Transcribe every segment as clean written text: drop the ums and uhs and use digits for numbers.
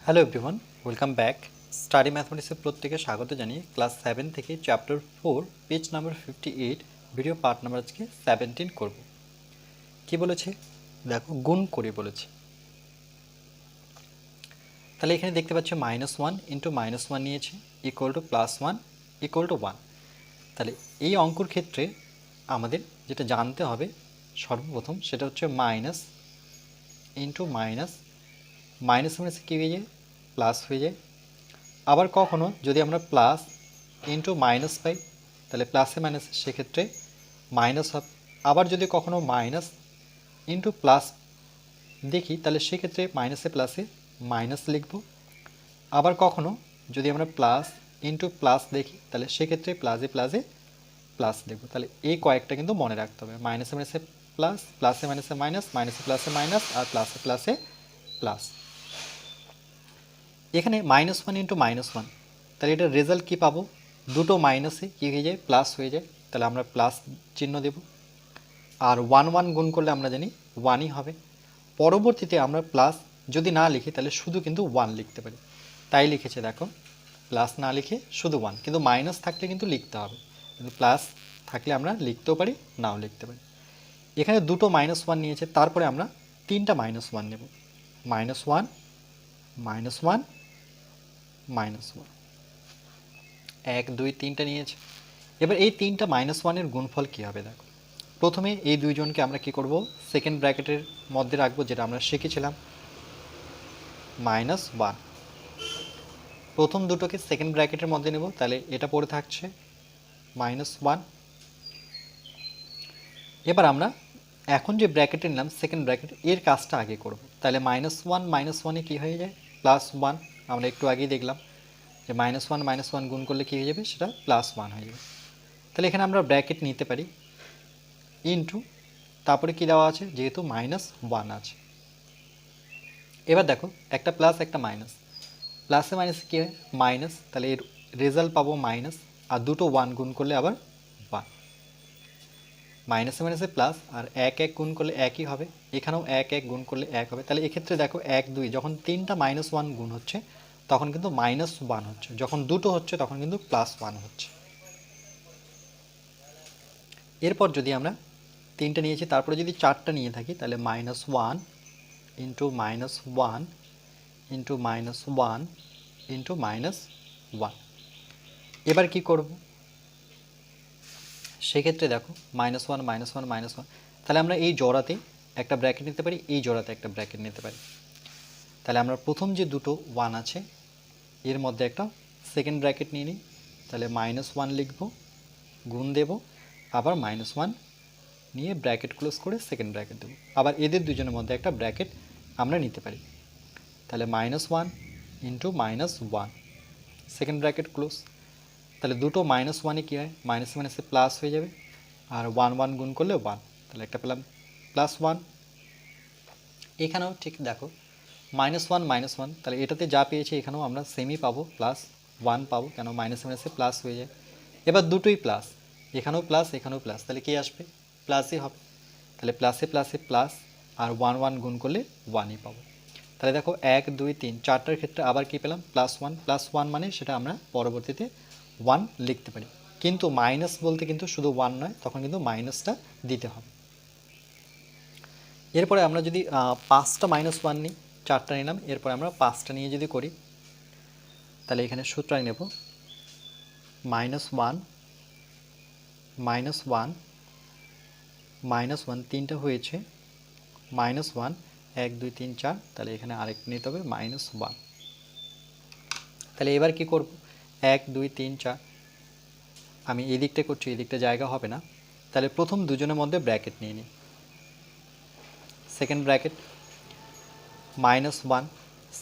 Hello everyone, welcome back. Study ম্যাথমেটিক্সের প্রত্যেকে স্বাগত জানিয়ে ক্লাস 7 থেকে chapter 4 page number 58 video part number আজকে 17 করব। কি বলেছে দেখো, গুণ করে বলেছে। তাহলে এখানে দেখতে পাচ্ছ -1 ইন্টু -1 নিয়েছে ইকুয়াল টু +1 ইকুয়াল টু 1। তাহলে এই অঙ্কর ক্ষেত্রে আমাদের যেটা জানতে হবে সর্বপ্রথম সেটা হচ্ছে minus into minus, minus minus কী হয়ে যায়, প্লাস হয়ে যায়। আবার কখনো যদি আমরা প্লাস ইন্টু মাইনাস পাই তাহলে প্লাসে মাইনাসে সেক্ষেত্রে মাইনাস হবে। আবার যদি কখনো মাইনাস ইন্টু প্লাস দেখি তাহলে সেক্ষেত্রে মাইনাসে প্লাসে মাইনাস লিখব। আবার কখনো যদি আমরা প্লাস ইন্টু প্লাস দেখি তাহলে সেক্ষেত্রে প্লাসে প্লাসে প্লাস লিখব। তাহলে এই কয়েকটা কিন্তু মনে রাখতে হবে, মাইনাসে মাইনাসে প্লাস, প্লাসে মাইনাসে মাইনাস, মাইনাসে প্লাসে মাইনাস, আর প্লাসে প্লাসে প্লাস। এখানে -1 ইন্টু -1, তাহলে এটার রেজাল্ট কী পাবো, দুটো মাইনাসে কী হয়ে যায়, প্লাস হয়ে যায়। তাহলে আমরা প্লাস চিহ্ন দেব। আর 1 গুণ করলে আমরা জানি 1ই হবে। পরবর্তীতে আমরা প্লাস যদি না লিখি তাহলে শুধু কিন্তু 1 লিখতে পারি, তাই লিখেছে দেখো, প্লাস না লিখে শুধু 1। কিন্তু মাইনাস থাকলে কিন্তু লিখতে হবে, কিন্তু প্লাস থাকলে আমরা লিখতেও পারি, নাও লিখতে পারি। এখানে দুটো -1 নিয়েছে, তারপরে আমরা তিনটা -1 নেব। -1 -1 -1, 1 2 3টা নিয়েছে। এবার এই তিনটা -1-এর গুণফল কী হবে দেখো। প্রথমে এই দুইজনকে আমরা কি করব, সেকেন্ড ব্র্যাকেটের মধ্যে রাখবো, যেটা আমরা শিখেছিলাম -1। প্রথম দুটোকে সেকেন্ড ব্র্যাকেটের মধ্যে নেব, তাহলে এটা পড়ে থাকছে -1। এবার আমরা এখন যে ব্র্যাকেটে নিলাম সেকেন্ড ব্র্যাকেট, এর কাজটা আগে করব। তাহলে -1 -1-এ কী হয়ে যায়, +1। আমরা একটু আগেই দেখলাম যে -1 -1 গুণ করলে কী হয়ে যাবে, সেটা +1 হয়ে যাবে। তাহলে এখানে আমরা ব্র্যাকেট নিতে পারি ইন্টু, তারপরে কি দেওয়া আছে, যেহেতু -1 আছে। এবার দেখো, একটা প্লাস একটা মাইনাস, প্লাসে মাইনাসে কী হয়, মাইনাস, তাহলে এর রেজাল্ট পাবো মাইনাস। আর দুটো 1 গুণ করলে আবার 1, মাইনাসে মাইনাসে প্লাস, আর 1 1 গুণ করলে একই হবে। এখানেও 1 1 গুণ করলে 1 হবে। তাহলে এক্ষেত্রে দেখো 1 2, যখন তিনটা -1 গুণ হচ্ছে তখন কিন্তু -1 হচ্ছে, যখন দুটো হচ্ছে তখন কিন্তু +1 হচ্ছে। এরপর যদি আমরা তিনটা নিয়েছি, তারপরে যদি চারটা নিয়ে থাকি তাহলে -1 ইন্টু -1 ইন্টু -1 ইন্টু -1। এবার কি করব, সেক্ষেত্রে দেখো -1 -1 -1, তাহলে আমরা এই জোড়াতে একটা ব্র্যাকেট নিতে পারি, এই জোড়াতে একটা ব্র্যাকেট নিতে পারি। তাহলে আমরা প্রথম যে দুটো 1 আছে এর মধ্যে একটা সেকেন্ড ব্র্যাকেট নিয়ে নিই, তাহলে -1 লিখব, গুণ দেব, আবার -1 নিয়ে ব্র্যাকেট ক্লোজ করে সেকেন্ড ব্র্যাকেট দেবো। আবার এদের দুজনের মধ্যে একটা ব্র্যাকেট আমরা নিতে পারি, তাহলে -1 ইন্টু -1 সেকেন্ড ব্র্যাকেট ক্লোজ। তাহলে দুটো -1-এ কী হয়, মাইনাসে মাইনাসে প্লাস হয়ে যাবে, আর 1 1 গুণ করলে 1, তাহলে একটা পেলাম +1। এখানেও ঠিক দেখো -1 -1, তাহলে এটাতে যা পেয়েছি এখানেও আমরা সেমই পাবো, +1 পাবো, কেন মাইনাসে মাইনাসে প্লাস হয়ে যায়। এবার দুটোই প্লাস, এখানেও প্লাস এখানেও প্লাস, তাহলে কি আসবে, প্লাসই হবে। তাহলে প্লাসে প্লাসে প্লাস, আর 1 1 গুণ করলে 1ই পাবো। তাহলে দেখো 1 2 3 চারটার ক্ষেত্রে আবার কি পেলাম, +1 মানে সেটা আমরা পরবর্তীতে 1 লিখতে পারি। কিন্তু মাইনাস বলতে কিন্তু শুধু 1 নয়, তখন কিন্তু মাইনাসটা দিতে হবে। এরপরে আমরা যদি 5টা -1 নিই, 4টা নিলাম, এরপরে আমরা 5টা নিয়ে যদি করি তাহলে এখানে সূত্রায় নেব -1 -1 তিনটা হয়েছে, -1 1 2 3 4, তাহলে এখানে আরেকটা নিতে হবে -1। তাহলে এবার কি করব, 1 2 3 4, আমি এই দিকটা করছি, এই দিকটা জায়গা হবে না, তাহলে প্রথম দুজনের মধ্যে ব্র্যাকেট নিয়ে নিই, সেকেন্ড ব্র্যাকেট -1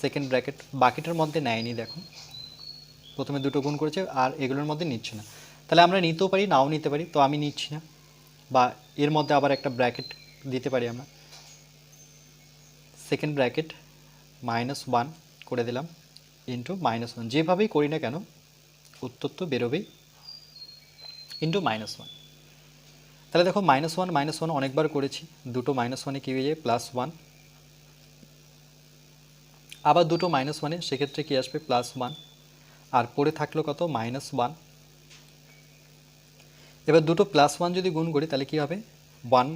সেকেন্ড ব্র্যাকেট, বাকিটার মধ্যে নেয়নি দেখো, প্রথমে দুটো গুণ করেছে আর এগুলোর মধ্যে নিচ্ছে না। তাহলে আমরা নিতেও পারি, নাও নিতে পারি, তো আমি নিচ্ছি না, বা এর মধ্যে আবার একটা ব্র্যাকেট দিতে পারি আমরা, সেকেন্ড ব্র্যাকেট -1 করে দিলাম ইন্টু -1, যেভাবেই করি না কেন উত্তর তো বেরোবেই, ইন্টু -1। তাহলে দেখো -1 -1 অনেকবার করেছি, দুটো -1-এ কী হয়ে যায়, +1। আবার দুটো -1 সেক্ষেত্রে কি আসবে +1, আর পড়ে থাকলো কত -1। এবার দুটো +1 যদি গুণ করি তাহলে কি হবে 1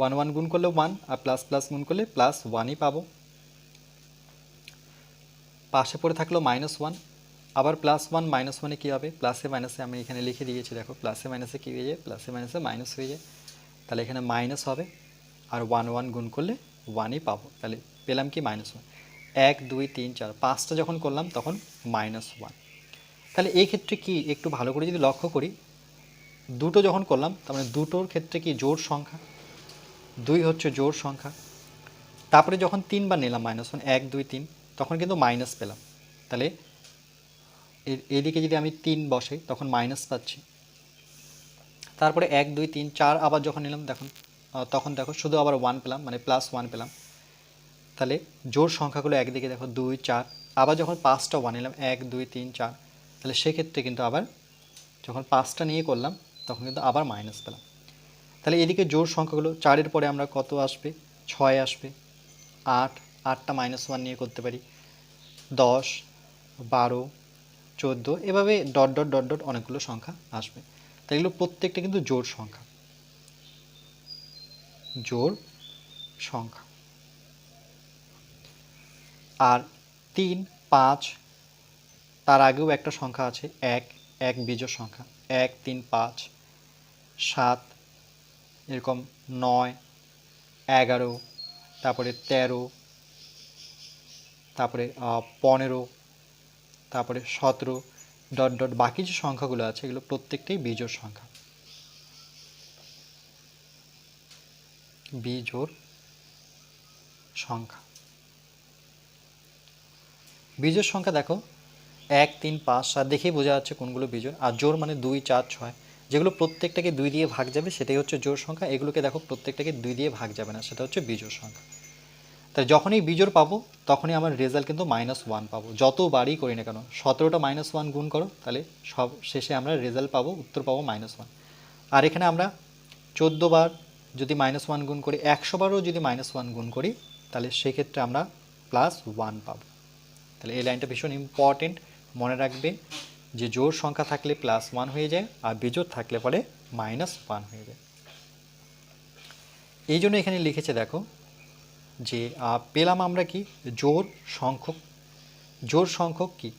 1 1 গুণ করলে 1 আর প্লাস প্লাস গুণ করলে +1ই পাবো। পাশে পড়ে থাকলো -1, আবার +1 -1 কি হবে প্লাসে মাইনাসে আমি এখানে লিখে দিয়েছি, দেখো প্লাসে মাইনাসে কি হয়ে যায় প্লাসে মাইনাসে মাইনাস হয়ে যায়, তাহলে এখানে মাইনাস হবে আর 1 1 গুণ করলে 1ই পাবো, তাহলে পেলাম কি -1। 1 2 3 4 5টা যখন করলাম তখন -1। তাহলে এই ক্ষেত্রে কি একটু ভালো করে যদি লক্ষ্য করি, দুটো যখন করলাম তার মানে দুটোর ক্ষেত্রে কি জোড় সংখ্যা, 2 হচ্ছে জোড় সংখ্যা। তারপরে যখন 3বার নিলাম -1 1 2 3 তখন কিন্তু মাইনাস পেলাম, তাহলে এদিকে যদি আমি 3 বসাই তখন মাইনাস পাচ্ছি। তারপরে 1 2 3 4 আবার যখন নিলাম তখন দেখো শুধু আবার 1 পেলাম, মানে +1 পেলাম। তাহলে জোড় সংখ্যাগুলো একদিকে দেখো 2 4, আবার যখন 5টা 1 নিলাম 1 2 3 4, তাহলে সেক্ষেত্রে কিন্তু আবার যখন 5টা নিয়ে করলাম তখন কিন্তু আবার মাইনাস পেলাম। তাহলে এদিকে জোড় সংখ্যাগুলো 4-এর পরে আমরা কত আসবে 6 আসবে, 8 8টা -1 নিয়ে করতে পারি, 10 12 14 এভাবে ডট ডট ডট ডট অনেকগুলো সংখ্যা আসবে। তাই এগুলো প্রত্যেকটা কিন্তু জোড় সংখ্যা, জোড় সংখ্যা। আর 3 5 তার আগেও একটা সংখ্যা আছে 1 1 বিজোড় সংখ্যা, 1 3 5 7 এরকম 9 11 তারপরে 13 তারপরে 15 তারপরে 17 ডট ডট বাকি যে সংখ্যাগুলো আছে এগুলো প্রত্যেকটাই বিজোড় সংখ্যা, বিজোড় সংখ্যা। বিজোড় সংখ্যা দেখো 1 3 5 7 দেখেই বোঝা যাচ্ছে কোনগুলো বিজোড়, আর জোড় মানে 2 4 6 যেগুলো প্রত্যেকটাকে 2 দিয়ে ভাগ যাবে সেটাই হচ্ছে জোড় সংখ্যা, এগুলোকে দেখো প্রত্যেকটাকে 2 দিয়ে ভাগ যাবে না, সেটা হচ্ছে বিজোড় সংখ্যা। তাই যখনই বিজোড় পাবো তখনই আমার রেজাল্ট কিন্তু -1 পাবো, যতবারই করি না কেন। 17টা -1 গুণ করো তাহলে সব শেষে আমরা রেজাল্ট পাবো, উত্তর পাবো -1। আর এখানে আমরা 14 বার যদি -1 গুণ করি, 100 বারও যদি -1 গুণ করি তাহলে সেক্ষেত্রে আমরা +1 পাবো। তাহলে এই লাইনটা ভীষণ ইম্পর্টেন্ট, মনে রাখবে যে জোড় সংখ্যা থাকলে +1 হয়ে যায় আর বিজোড় থাকলে পরে -1 হয়ে যায়। এই জন্য এখানে লিখেছে দেখো যে পেলাম আমরা কি জোড় সংখ্যক। জোড় সংখ্যক কি,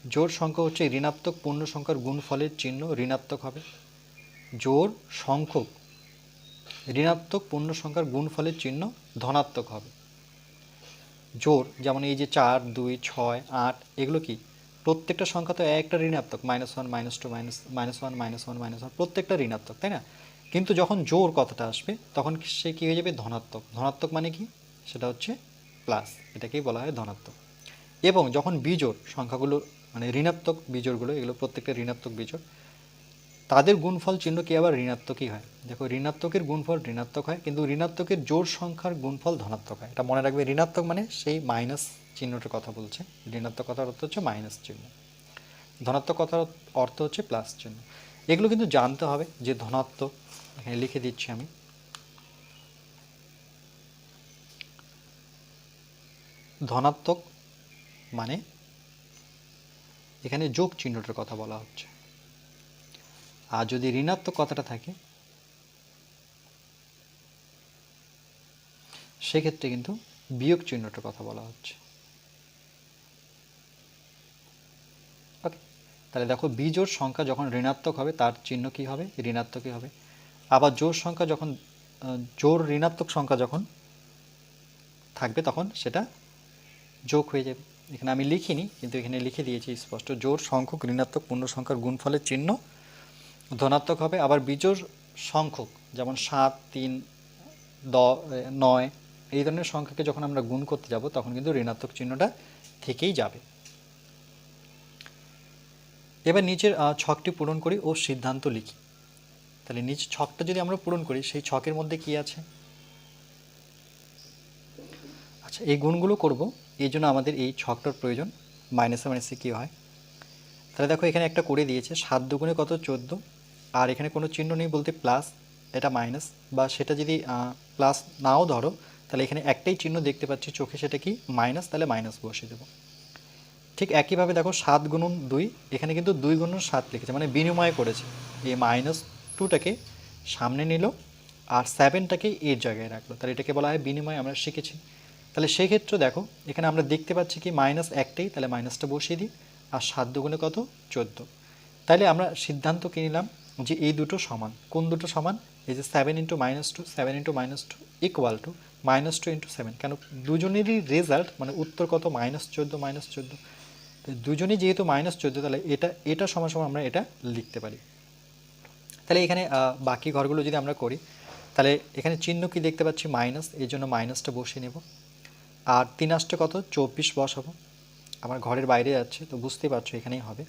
জোড় সংখ্যক হচ্ছে ঋণাত্মক পূর্ণ সংখ্যার গুণফলের চিহ্ন ঋণাত্মক হবে। জোড় সংখ্যক ঋণাত্মক পূর্ণ সংখ্যার গুণফলের চিহ্ন ধনাত্মক হবে। জোড় যেমন এই যে 4 2 6 8 এগুলো কি প্রত্যেকটা সংখ্যা তো একটা ঋণাত্মক, -1 -2 -1 -1 -1 প্রত্যেকটা ঋণাত্মক, তাই না? কিন্তু যখন জোড় কথাটা আসবে তখন সে কী হয়ে যাবে ধনাত্মক। ধনাত্মক মানে কি, সেটা হচ্ছে প্লাস, এটাকেই বলা হয় ধনাত্মক। এবং যখন বিজোড় সংখ্যাগুলো মানে ঋণাত্মক বিজোড়গুলো এগুলো প্রত্যেকটা ঋণাত্মক বিজোড়, তাদের গুণফল চিহ্ন কি আবার ঋণাত্মকই হয়। দেখো ঋণাত্মকের গুণফল ঋণাত্মক হয়, কিন্তু ঋণাত্মকের জোড় সংখ্যার গুণফল ধনাত্মক হয়। এটা মনে রাখবে, ঋণাত্মক মানে সেই মাইনাস চিহ্নটার কথা বলছে, ঋণাত্মক কথার অর্থ হচ্ছে মাইনাস চিহ্ন, ধনাত্মক কথার অর্থ হচ্ছে প্লাস চিহ্ন। এগুলো কিন্তু জানতে হবে যে ধনাত্মক, এখানে লিখে দিচ্ছি আমি, ধনাত্মক মানে এখানে যোগ চিহ্নটার কথা বলা হচ্ছে, আর যদি ঋণাত্মক কথাটা থাকে সেক্ষেত্রে কিন্তু বিয়োগ চিহ্নটার কথা বলা হচ্ছে। ওকে, তাহলে দেখো বিজোড় সংখ্যা যখন ঋণাত্মক হবে তার চিহ্ন কি হবে, ঋণাত্মকই হবে। আবার জোড় সংখ্যা যখন জোড় ঋণাত্মক সংখ্যা যখন থাকবে তখন সেটা যোগ হয়ে যাবে। এখানে আমি লিখিনি কিন্তু এখানে লিখে দিয়েছি স্পষ্ট, জোড় সংখ্যক ঋণাত্মক পূর্ণ সংখ্যার গুণফলের চিহ্ন ধনাত্মক হবে। আবার বিজোড় সংখ্যক যেমন 7 3 9 এই ধরনের সংখ্যাকে যখন আমরা গুণ করতে যাব তখন কিন্তু ঋণাত্মক চিহ্নটা থেকেই যাবে। এবার নিচের ছকটি পূরণ করি ও সিদ্ধান্ত লিখি। তাহলে নিচের ছকটা যদি আমরা পূরণ করি সেই ছকের মধ্যে কি আছে, আচ্ছা এই গুণগুলো করব, এই জন্য আমাদের এই ছকটার প্রয়োজন। মাইনাসে মাইনাসে কী হয়, তাহলে দেখো এখানে একটা করে দিয়েছে 7 দুগুণে কত 14, আর এখানে কোনো চিহ্ন নেই বলতে প্লাস, এটা মাইনাস, বা সেটা যদি প্লাস নাও ধরো তাহলে এখানে একটাই চিহ্ন দেখতে পাচ্ছি চোখে, সেটা কি মাইনাস, তাহলে মাইনাস বসিয়ে দেবো। ঠিক একইভাবে দেখো 7 গুণন 2, এখানে কিন্তু 2 গুণন 7 লিখেছে, মানে বিনিময় করেছে। এই -2টাকে সামনে নিল আর 7টাকে এর জায়গায় রাখলো, তাহলে এটাকে বলা হয় বিনিময়, আমরা শিখেছি। তাহলে সেই ক্ষেত্রে দেখো এখানে আমরা দেখতে পাচ্ছি কি মাইনাস একটাই, তাহলে মাইনাসটা বসিয়ে দিই, আর 7 দুগুণে কত 14। তাহলে আমরা সিদ্ধান্ত কি নিলাম যে এই দুটো সমান। কোন দুটো সমান? এই যে 7 × -2, 7 × -2 ইকুয়াল টু -2 × 7, কেন দুজনেরই রেজাল্ট মানে উত্তর কত -14, -14। তো দুজনেই যেহেতু -14, তাহলে এটা সমান সমান আমরা এটা লিখতে পারি। তাহলে এখানে বাকি ঘরগুলো যদি আমরা করি, তাহলে এখানে চিহ্ন কি দেখতে পাচ্ছি মাইনাস, এই জন্য মাইনাসটা বসিয়ে নেব। আর 3 আসতে কত 24 বসাবো, আমার ঘরের বাইরে যাচ্ছে তো বুঝতেই পারছো এখানেই হবে।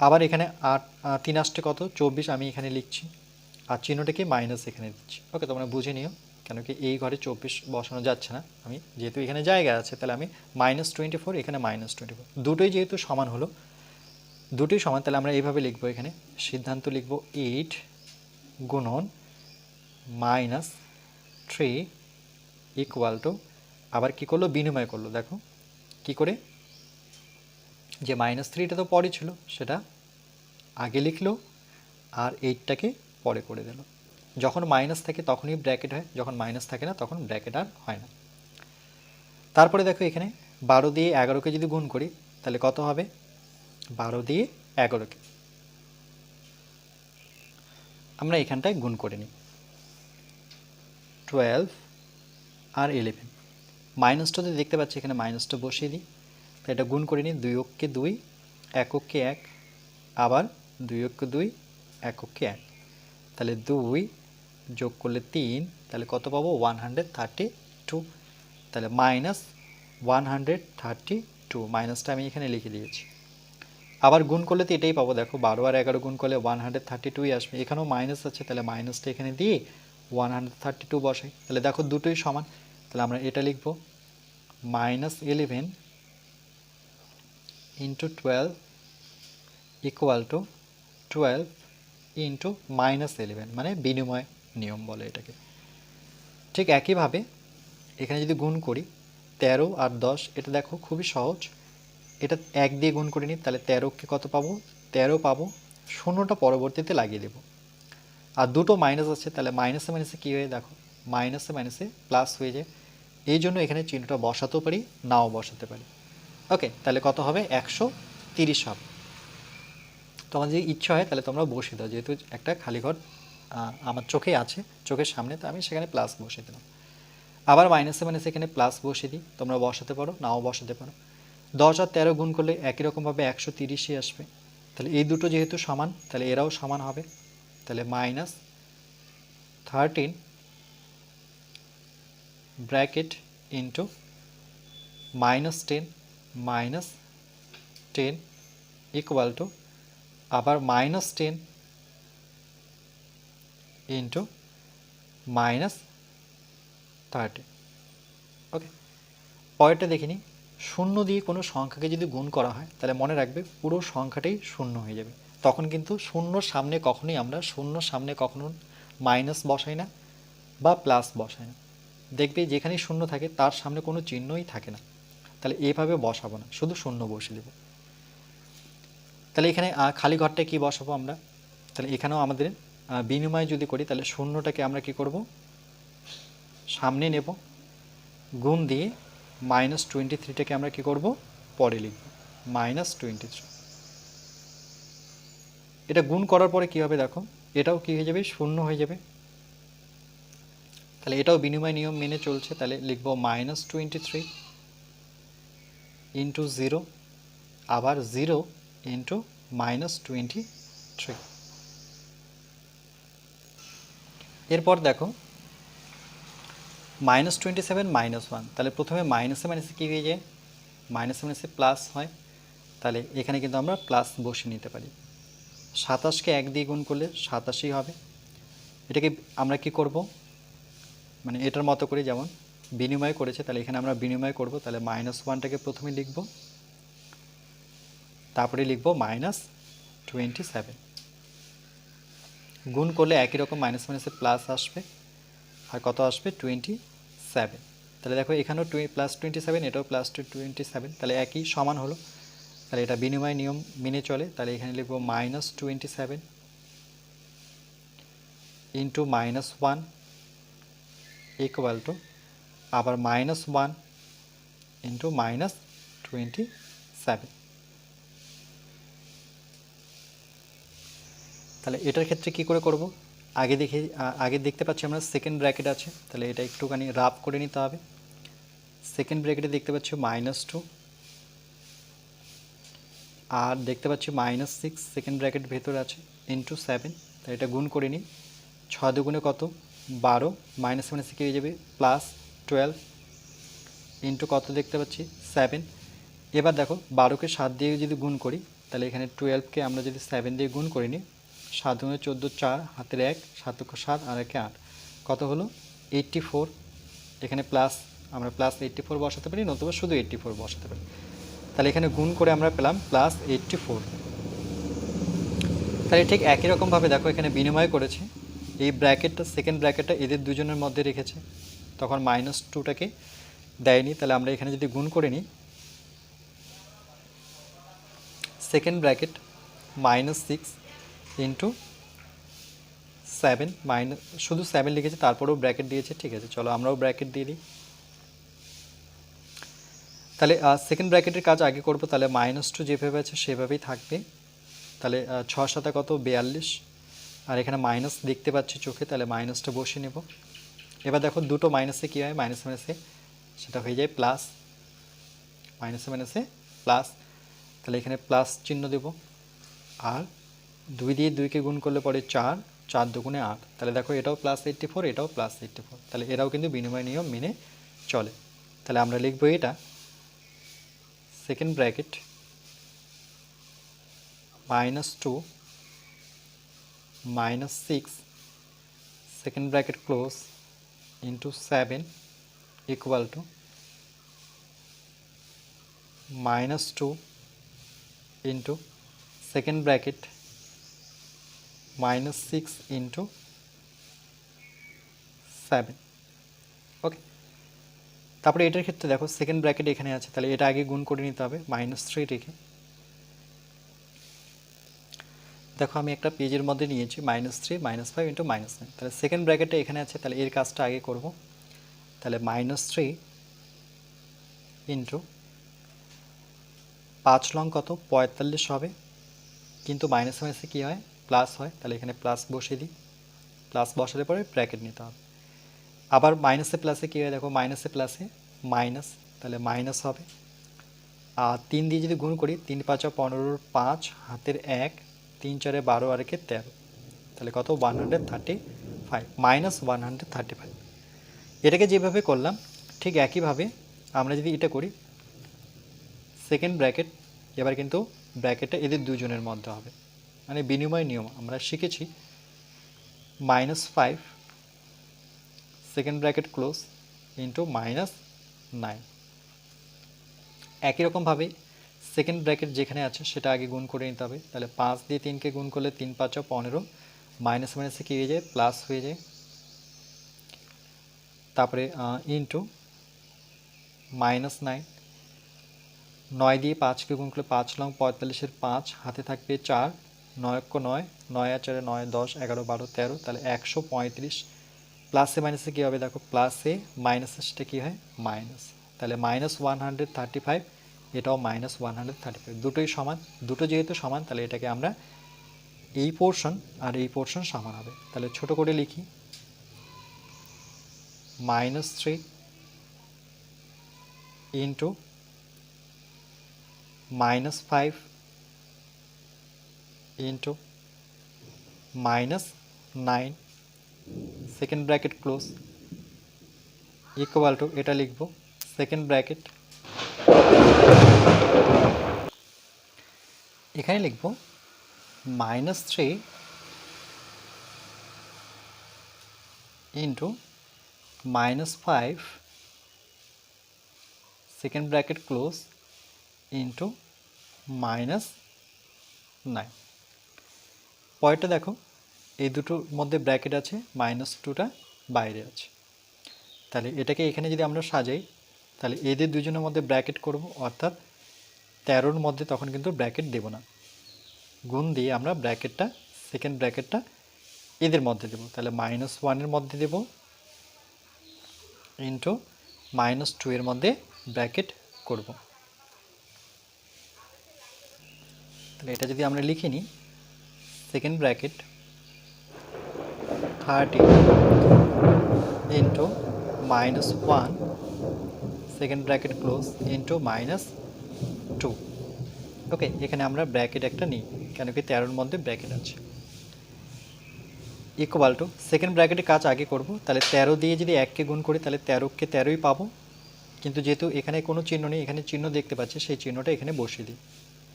আবার এখানে 3 আসতে কত 24, আমি এখানে লিখছি, আর চিহ্নটা কি মাইনাস এখানে দিচ্ছি। ওকে, তোমরা বুঝে নিও, কেন কি এই ঘরে 24 বসানো যাচ্ছে না, আমি যেহেতু এখানে জায়গা আছে তাহলে আমি -24, এখানে -24, দুটোই যেহেতু সমান হলো, দুটোই সমান, তাহলে আমরা এইভাবে লিখবো। এখানে সিদ্ধান্ত লিখবো 8 গুণন -3 ইকুয়াল টু, আবার কি করলো বিনিময় করলো, দেখো কি করে, যে -3টা তো পরে ছিল সেটা আগে লিখলো, আর 8টাকে পরে করে দিল। যখন মাইনাস থাকে তখনই ব্র্যাকেট হয়, যখন মাইনাস থাকে না তখন ব্র্যাকেট আর হয় না। তারপরে দেখো এখানে 12 দিয়ে 11কে যদি গুণ করি তাহলে কত হবে, 12 দিয়ে 11কে আমরা এখানটায় গুণ করে নিই, 12 আর 11, মাইনাসটাতে দেখতে পাচ্ছি এখানে মাইনাসটা বসিয়ে দিই, তো এটা গুণ করে নিই, 2 অক্ষে 2, 1 অক্ষে 1, আবার 2 অক্ষে 2, 1 অক্ষে 1, তাহলে 2 যোগ করলে 3, তাহলে কত পাবো 132, তাহলে -132, মাইনাসটা আমি এখানে লিখে দিয়েছি। আবার গুণ করলে তো এটাই পাবো, দেখো 12 আর 11 গুণ করলে 132 আসবে, এখানেও মাইনাস আছে, তাহলে মাইনাসটা এখানে দিয়ে 132 বসাই, তাহলে দেখো দুটোই সমান, তাহলে আমরা এটা লিখব -11 × 12 ইকুয়াল টু 12 × -11, মানে বিনিময় নিয়ম বলে এটাকে। ঠিক একইভাবে এখানে যদি গুণ করি 13 আর 10, এটা দেখো খুবই সহজ, এটা 1 দিয়ে গুণ করে নিই, তাহলে 13কে কত পাবো 13 পাবো, শূন্যটা পরবর্তীতে লাগিয়ে দেব। আর দুটো মাইনাস আছে, তাহলে মাইনাসে মাইনাসে কী হয়ে, দেখো মাইনাসে মাইনাসে প্লাস হয়ে যায়, এই জন্য এখানে চিহ্নটা বসাতেও পারি নাও বসাতে পারি। ওকে, তাহলে কত হবে 130 হবে। তোমার যদি ইচ্ছা হয় তাহলে তোমরা বসিয়ে দাও, যেহেতু একটা খালি ঘর আমার চোখে আছে, চোখের সামনে, তো আমি সেখানে প্লাস বসিয়ে দিলাম। আবার মাইনাসে মাইনাসে এখানে প্লাস বসিয়ে দিই, তোমরা বসাতে পারো নাও বসাতে পারো। 10 আর 13 গুণ করলে একই রকমভাবে 130ই আসবে, তাহলে এই দুটো যেহেতু সমান তাহলে এরাও সমান হবে, তাহলে -13 ব্র্যাকেট ইন্টু -10 -10 ইকুয়াল টু, আবার -10 ইন্টু -30। ওকে, পরেরটা দেখে নিই, শূন্য দিয়ে কোনো সংখ্যাকে যদি গুণ করা হয় তাহলে মনে রাখবে পুরো সংখ্যাটাই শূন্য হয়ে যাবে, তখন কিন্তু শূন্যর সামনে কখনোই আমরা কখনো মাইনাস বসাই না বা প্লাস বসাই না, দেখবে যেখানেই শূন্য থাকে তার সামনে কোনো চিহ্নই থাকে না, তাহলে এইভাবে বসাবো না, শুধু শূন্য বসে দেব। তাহলে এখানে খালি ঘরটা কি বসাবো আমরা, তাহলে এখানেও আমাদের বিনিময় যদি করি তাহলে শূন্যটাকে আমরা কি করব সামনে নেব, গুণ দিয়ে -23টাকে আমরা কি করব পরে লিখব -23। এটা গুণ করার পরে কি হবে দেখো, এটাও কি হয়ে যাবে শূন্য হয়ে যাবে, তাহলে এটাও বিনিময় নিয়ম মেনে চলছে, তাহলে লিখব -23 ইন্টু 0, আবার 0 ইন্টু -23। এরপর দেখো -27 -1, তাহলে প্রথমে মাইনাসে মাইনাসে কী হয়ে যায়, মাইনাসে মাইনাসে প্লাস হয়, তাহলে এখানে কিন্তু আমরা প্লাস বসিয়ে নিতে পারি। 27কে 1 দিয়ে গুণ করলে 87 হবে, এটাকে আমরা কি করব, মানে এটার মতো করে যেমন বিনিময় করেছে, তাহলে এখানে আমরা বিনিময় করব, তাহলে -1টাকে প্রথমে লিখব, তারপরে লিখব -27, গুণ করলে একই রকম মাইনাস মাইনাসে প্লাস আসবে, আর কত আসবে 27। 7। তাহলে দেখো এখানেও +27, এটাও +27, তাহলে একই সমান হলো। তাহলে এটা বিনিময় নিয়ম মেনে চলে। তাহলে এখানে লিখবো -27 ইন্টু -1 ইকুয়াল টু আবার -1 ইন্টু -27। তাহলে এটার ক্ষেত্রে কি করে করব? আগে দেখতে পাচ্ছি আমরা সেকেন্ড ব্র্যাকেট আছে, তাহলে এটা একটুখানি রাফ করে নিতে হবে। সেকেন্ড ব্র্যাকেটে দেখতে পাচ্ছি -2 আর দেখতে পাচ্ছি -6 সেকেন্ড ব্র্যাকেট ভেতরে আছে ইন্টু 7। তাই এটা গুণ করে নিই। 6 দুগুণে কত? 12, মাইনাস মাইনাসে কি হয়ে যাবে? +12 ইন্টু কত দেখতে পাচ্ছি? 7। এবার দেখো 12কে 7 দিয়ে যদি গুণ করি, তাহলে এখানে 12কে আমরা যদি 7 দিয়ে গুণ করে নিই, 7 গুণে 14, 4 হাতের 1, 7 7 আর 1 8, কত হলো? 84। এখানে প্লাস আমরা +84 বসাতে পারি, নতুবা শুধু 84 বসাতে পারি। তাহলে এখানে গুণ করে আমরা পেলাম +84। তাহলে ঠিক একই রকমভাবে দেখো এখানে বিনিময় করেছে। এই ব্র্যাকেটটা, সেকেন্ড ব্র্যাকেটটা এদের দুজনের মধ্যে রেখেছে, তখন -2টাকে দেয়নি। তাহলে আমরা এখানে যদি গুণ করে নিই, সেকেন্ড ব্র্যাকেট -6 ইন্টু 7, শুধু 7 লিখেছে, তারপরেও ব্র্যাকেট দিয়েছে, ঠিক আছে, চলো আমরাও ব্র্যাকেট দিয়ে দিই। তাহলে সেকেন্ড ব্র্যাকেটের কাজ আগে করব। তাহলে -2 যেভাবে আছে সেভাবেই থাকবে। তাহলে 6 7 কত? 42। আর এখানে মাইনাস দেখতে পাচ্ছি চোখে, তাহলে মাইনাসটা বসিয়ে নেব। এবার দেখো দুটো মাইনাসে কী হয়? মাইনাসে মাইনাসে সেটা হয়ে যায় প্লাস, মাইনাসে মাইনাসে প্লাস। তাহলে এখানে প্লাস চিহ্ন দেব। আর 2 দিয়ে 2কে গুণ করলে পরে 4, 4 দুগুণে 8। তাহলে দেখো এটাও +84, এটাও +84, তাহলে এরাও কিন্তু বিনিময় নিয়ম মেনে চলে। তাহলে আমরা লিখব এটা second bracket -2 -6 second bracket close into 7 equal to -2 into second bracket -6 into 7। ওকে, তারপরে এটার ক্ষেত্রে দেখো সেকেন্ড ব্র্যাকেট এখানে আছে, তাহলে এটা আগে গুণ করে নিতে হবে -3 রেখে। দেখো আমি একটা পেজের মধ্যে নিয়েছি -3 -5 ইন্টু -9, তাহলে সেকেন্ড ব্র্যাকেটটা এখানে আছে, তাহলে এর কাজটা আগে করব। তাহলে -3 ইন্টু 5 লং কত? 45 হবে, কিন্তু মাইনাসে মাইনাসে কী হয়? প্লাস হয়, তাহলে এখানে প্লাস বসিয়ে দিই। প্লাস বসালে পরে ব্র্যাকেট নিতে হবে। আবার মাইনাসে প্লাসে কী হয়? দেখো মাইনাসে প্লাসে মাইনাস, তাহলে মাইনাস হবে। আর 3 দিয়ে যদি গুণ করি, 3 5 15, 5 হাতের 1, 3 4 12 আর 1 13, তাহলে কত? 135, -135। এটাকে যেভাবে করলাম ঠিক একইভাবে আমরা যদি এটা করি, সেকেন্ড ব্র্যাকেট, এবার কিন্তু ব্র্যাকেটটা এদের দুজনের মধ্যে হবে, মানে বিনিময় নিয়ম আমরা শিখেছি। -5 সেকেন্ড ব্র্যাকেট ক্লোজ ইন্টু -9। একই রকমভাবে সেকেন্ড ব্র্যাকেট যেখানে আছে সেটা আগে গুণ করে নিতে হবে। তাহলে 5 দিয়ে 3কে গুণ করলে 3 5 15, মাইনাস মাইনাসে কী হয়ে যায়? প্লাস হয়ে যায়। তারপরে ইন্টু -9, 9 দিয়ে 5কে গুণ করলে 5 লং 45-এর 5 হাতে থাকবে 4, 9 9, 9 আর 4 9 10 11 12 13, তাহলে 135। প্লাসে মাইনাসে কী হবে? দেখো প্লাসে মাইনাসে সেটা কী হয়? মাইনাস, তাহলে -135, এটাও -135, দুটোই সমান। দুটো যেহেতু সমান, তাহলে এটাকে আমরা এই পোর্শন আর এই পোর্শন সমান হবে। তাহলে ছোট করে লিখি -3 into -5 into -9 second bracket close equal to, এটা লিখব সেকেন্ড ব্র্যাকেট, এখানে লিখব -3 into -5 second bracket close into -9। পরেরটা দেখো এই দুটোর মধ্যে ব্র্যাকেট আছে, -2টা বাইরে আছে। তাহলে এটাকে এখানে যদি আমরা সাজাই তাহলে এদের দুজনের মধ্যে ব্র্যাকেট করব, অর্থাৎ 13-র মধ্যে তখন কিন্তু ব্র্যাকেট দেব না, গুণ দিয়ে আমরা ব্র্যাকেটটা সেকেন্ড ব্র্যাকেটটা এদের মধ্যে দেব। তাহলে -1-এর মধ্যে দেব ইন্টু -2 এর মধ্যে ব্র্যাকেট করব। তাহলে এটা যদি আমরা লিখে নিই, second bracket 30 into -1 second bracket close into -2। ওকে, এখানে আমরা ব্র্যাকেট একটা নিই, কেন কি 13-র মধ্যে ব্র্যাকেট আছে। ইকুয়াল টু সেকেন্ড ব্র্যাকেটের কাজ আগে করব, তাহলে 13 দিয়ে যদি 1কে গুণ করি তাহলে 13কে 13ই পাবো, কিন্তু যেহেতু এখানে কোনো চিহ্ন নেই, এখানে চিহ্ন দেখতে পাচ্ছি, সেই চিহ্নটা এখানে বসিয়ে দিই,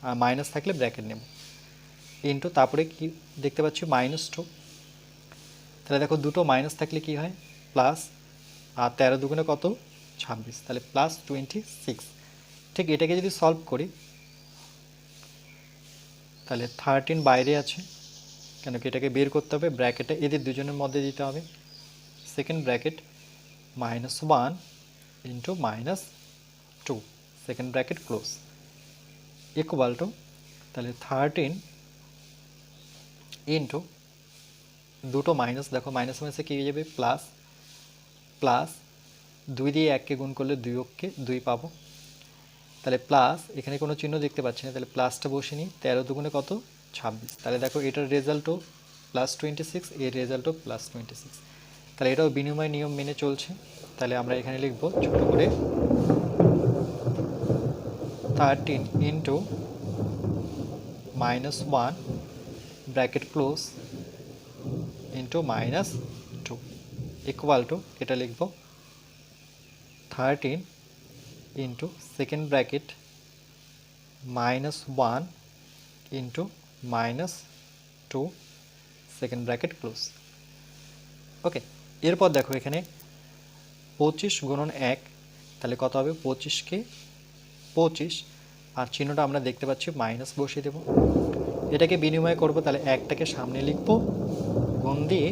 আর মাইনাস থাকলে ব্র্যাকেট নেব ইন্টু তারপরে কি দেখতে পাচ্ছি -2। তাহলে দেখো দুটো মাইনাস থাকলে কি হয় প্লাস, আর 13 দুগুণে কত 26, তাহলে +26। ঠিক এটাকে যদি সলভ করি তাহলে 13 বাইরে আছে, কেন কি এটাকে বের করতে হবে, ব্র্যাকেটে এদের দুজনের মধ্যে দিতে হবে, second bracket -1 into -2 second bracket close equal to, তাহলে 13 ইন্টু দুটো মাইনাস, দেখো মাইনাস মাইনাসে কী হয়ে যাবে প্লাস, প্লাস 2 দিয়ে 1কে গুণ করলে 2 পাবো, তাহলে প্লাস এখানে কোনো চিহ্ন দেখতে পাচ্ছি না, তাহলে প্লাসটা বসে নিই, 13 দুগুণে কত 26, তাহলে দেখো এটার রেজাল্টও +26, এর রেজাল্টও +26। তাহলে এটাও বিনিময় নিয়ম মেনে চলছে। তাহলে আমরা এখানে লিখব ছোট করে 13 into -1 bracket close into -2 equal to, এটা লিখব 13 into second bracket -1 into -2 second bracket close. Okay, এরপর দেখো এখানে 25 গুণন 1, তাহলে কত হবে 25কে 25, আর চিহ্নটা আমরা দেখতে পাচ্ছি মাইনাস বসিয়ে দেব, এটাকে বিনিময় করব, তাহলে 1টাকে সামনে লিখব, গুণ দিয়ে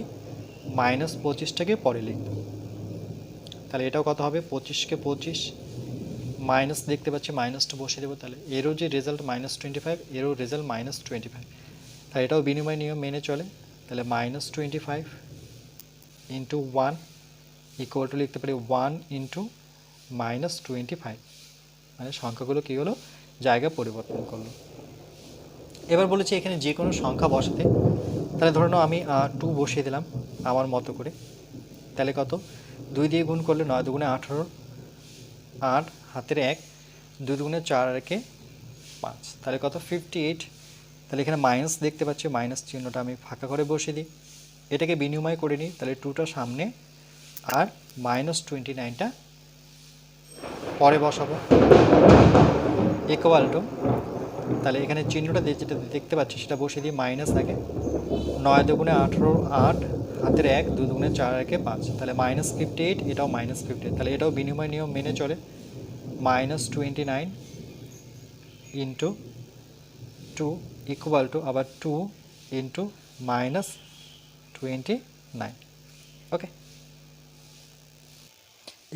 -25টাকে পরে লিখব, তাহলে এটাও কত হবে 25কে 25, মাইনাস দেখতে পাচ্ছি মাইনাসটা বসিয়ে দেবো, তাহলে এরও যে রেজাল্ট -25, এরও রেজাল্ট -25, তাহলে এটাও বিনিময় নিয়ম মেনে চলে, তাহলে -25 ইন্টু 1 ইকুয়াল টু লিখতে পারি 1 ইন্টু -25, মানে সংখ্যাগুলো কী হলো জায়গা পরিবর্তন করলো। এবার বলেছি এখানে যে কোনো সংখ্যা বসাতে, তাহলে ধরে নাও আমি 2 বসিয়ে দিলাম আমার মতো করে, তাহলে কত 2 দিয়ে গুণ করলে 9 দুগুণে 18, 8 হাতের 1, 2 দুগুণে 4 আর 1 5, তাহলে কত 58। তাহলে এখানে মাইনাস দেখতে পাচ্ছি, মাইনাস চিহ্নটা আমি ফাঁকা করে বসিয়ে দিই, এটাকে বিনিময় করে নিই, তাহলে 2টা সামনে আর -29টা পরে বসাবো ইকুয়াল টু, তাহলে এখানে চিহ্নটা যেটা দেখতে পাচ্ছি সেটা বসিয়ে দিই মাইনাস আগে, 9 দুগুণে 18, 8 হাতের 1, 2 দুগুণে 4 আর 1 5, তাহলে -58, এটাও -58, তাহলে এটাও বিনিময় নিয়ম মেনে চলে, -29 ইন্টু 2 ইকুয়াল টু আবার 2 ইন্টু -29। ওকে,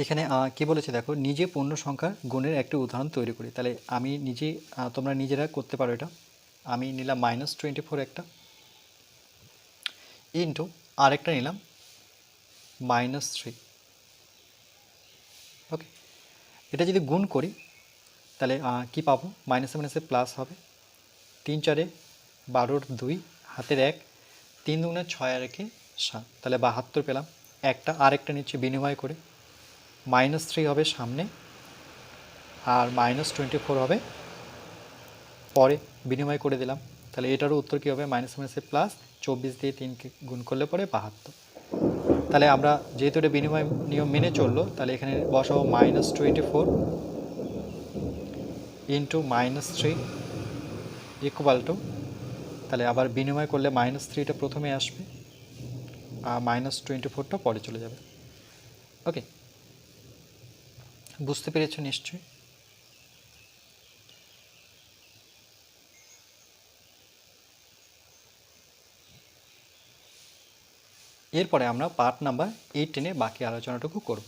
এখানে কি বলেছে দেখো, নিজে পূর্ণ সংখ্যার গুণের একটি উদাহরণ তৈরি করি, তাহলে আমি নিজে, তোমরা নিজেরা করতে পারো এটা, আমি নিলাম -24 একটা, ইন্টু আরেকটা নিলাম -3। ওকে, এটা যদি গুণ করি তাহলে কি পাবো, মাইনাসে মাইনাসে প্লাস হবে, 3 4 12 2 হাতের 1, 3 দুগুণে 6 আর 1 7, তাহলে 72 পেলাম। একটা আরেকটা নিচ্ছে বিনিময় করে, -3 হবে সামনে আর -24 হবে পরে, বিনিময় করে দিলাম, তাহলে এটারও উত্তর কী হবে মাইনাসে মাইনাসে প্লাস, 24 দিয়ে 3কে গুণ করলে পরে 72। তাহলে আমরা যেহেতু এটা বিনিময় নিয়ম মেনে চললো, তাহলে এখানে বসাবো -24 ইন্টু -3 ইকুয়াল টু, তাহলে আবার বিনিময় করলে -3টা প্রথমে আসবে আর -24টা পরে চলে যাবে। ওকে, বুঝতে পেরেছো নিশ্চয়ই। এরপরে আমরা পার্ট নাম্বার 18-এ বাকি আলোচনাটুকু করব।